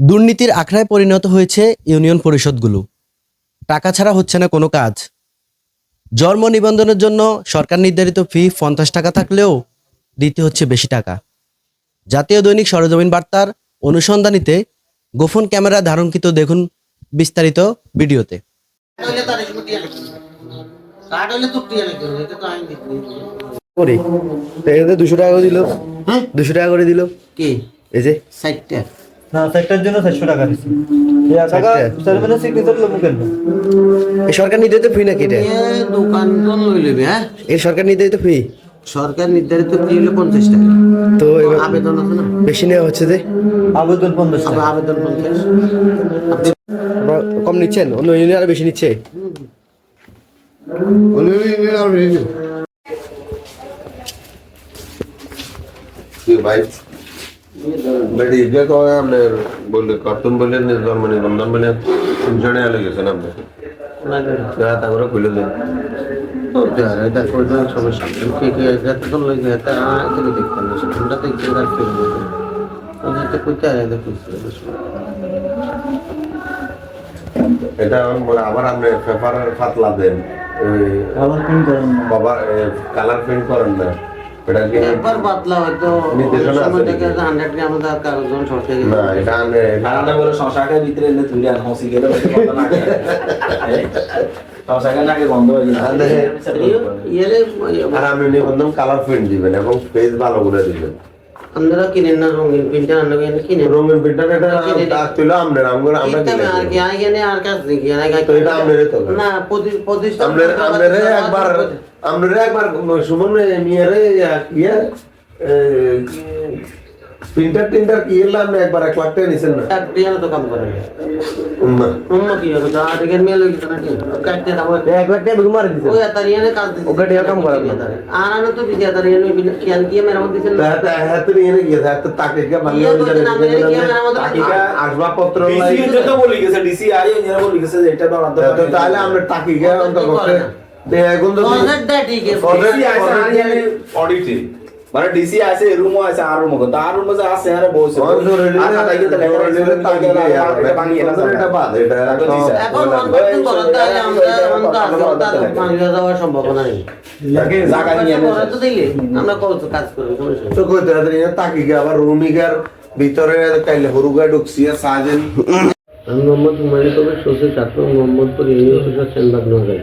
দুর্নীতির আখড়ায় পরিণত হয়েছে ইউনিয়ন পরিষদগুলো। টাকা ছাড়া হচ্ছে না কোনো কাজ। জন্ম নিবন্ধনের জন্য সরকার নির্ধারিত ফি ৫০ টাকা থাকলেও দিতে হচ্ছে বেশি টাকা। জাতীয় দৈনিক সরেজমিন বার্তার অনুসন্ধানীতে গোপন ক্যামেরা ধারণকৃত দেখুন বিস্তারিত ভিডিওতে। করি 200 টাকা করে দিল। হ্যাঁ 200 টাকা করে দিল কি এই যে 60টা না 60টার জন্য 400 টাকা দিছি। এই টাকা সার্ভিসের সিগনেচার লমু কেন? এই সরকার নির্ধারিত ফি নাকি এটা? দোকান তো লই লইবে। হ্যাঁ এই সরকার নির্ধারিত ফি। সরকার নির্ধারিত ফি হলো 50 টাকা। তো আবেদন আছে না? বেশি নেওয়া হচ্ছে যে আবেদন 50 টাকা। আবেদন 50। আপনি কম নিচ্ছেন? অন্য ইউনিয়ন আরো বেশি নিচ্ছে। অন্য ইউনিয়ন আরো বেশি কি ভাই বেডি যে তো আপনি বললে কার্টুন বললে জন্ম নিবন্ধন বলে ইনশানে আলে গেছেন আপনি না তারপরে কইলে দেন তো যারা এটা কোন সমস্যা কে কে যাতে তো লই যায় তা তুমি দেখতে না সেটা তো কি রাখতে হবে আমি তো কইতে আরে দেখো এটা বলে আবার আপনি পেপারের পাতলা দেন ওই আবার কোন করেন না বাবা কালার প্রিন্ট করেন না এটা কি একবার বাতলা হয়তো নির্দেশনা আছে থেকে 100 গ্রাম দা কাগজ শর্টে না এটা আনে কারণটা বলে শশাকে ভিতরে এনে তুই আর হসি গেলে কথা না শশাকে নাকি বন্ধ হয়ে গেছে ইয়েরে আর আপনি নিবন্ধন কালার প্রিন্ট দিবেন এবং পেজ ভালো করে দিবেন আমরা কিনেন না রঙিন প্রিন্টার আমরা কিনে রঙিন প্রিন্টার এটা দাগ তুলে আমরা আমরা কিনে আর কি আই গেনে আর কাজ দেখি আর তো এটা আমনেরে তো না প্রতিষ্ঠান আমনেরে একবার সুমন মিয়ারে ইয়া প্রিন্টার কি এলাম একবার 1 লাখ টাকা নিছেন না এক দিন তো কাম করে কি হবে যা আগে মেল হইছে না কি কাটতে দাও 1 লাখ টাকা মার দিছে। ওই তারিয়ানে কাজ দিছে ওকে টাকা কাম করে না। আর আনা তো বিজয় তারিয়ানে খেয়াল দিয়ে মেরামত দিছেন না তা হাতে নিয়ে গিয়ে হাতে তাকে কে ভালো তাকিকা আসবাবপত্র ডিসি তো বলি গেছে ডিসি আই এর বলি গেছে যে এটা বাবা তো তাহলে আমরা তাকিকা অন্তত দেখুন তো প্রজেক্ট দা ঠিক আছে ডিসি আছে আর অডিটে মানে ডিসি আছে রুমও আছে আর রুমও তো আর রুমে আছে আরে বসে আর কাটাই গেলে তাকে বানিয়ে না এটা বাদ এটা এখন অন্তত করতে হলে আমরা মানিয়ে যাওয়ার সম্ভাবনা নেই লাগে জায়গা নিয়ে তো দিলে আমরা কত কাজ করব তো কইতে না তাকিকা আবার রুমিকার ভিতরে কাইলে হরুগা ঢুকছি সাজেন আমি মোহাম্মদ হুমায়ুন কবির শ্বশুর ছাত্র মোহাম্মদপুর ইউনিভার্সিটির সেনবাগ নগর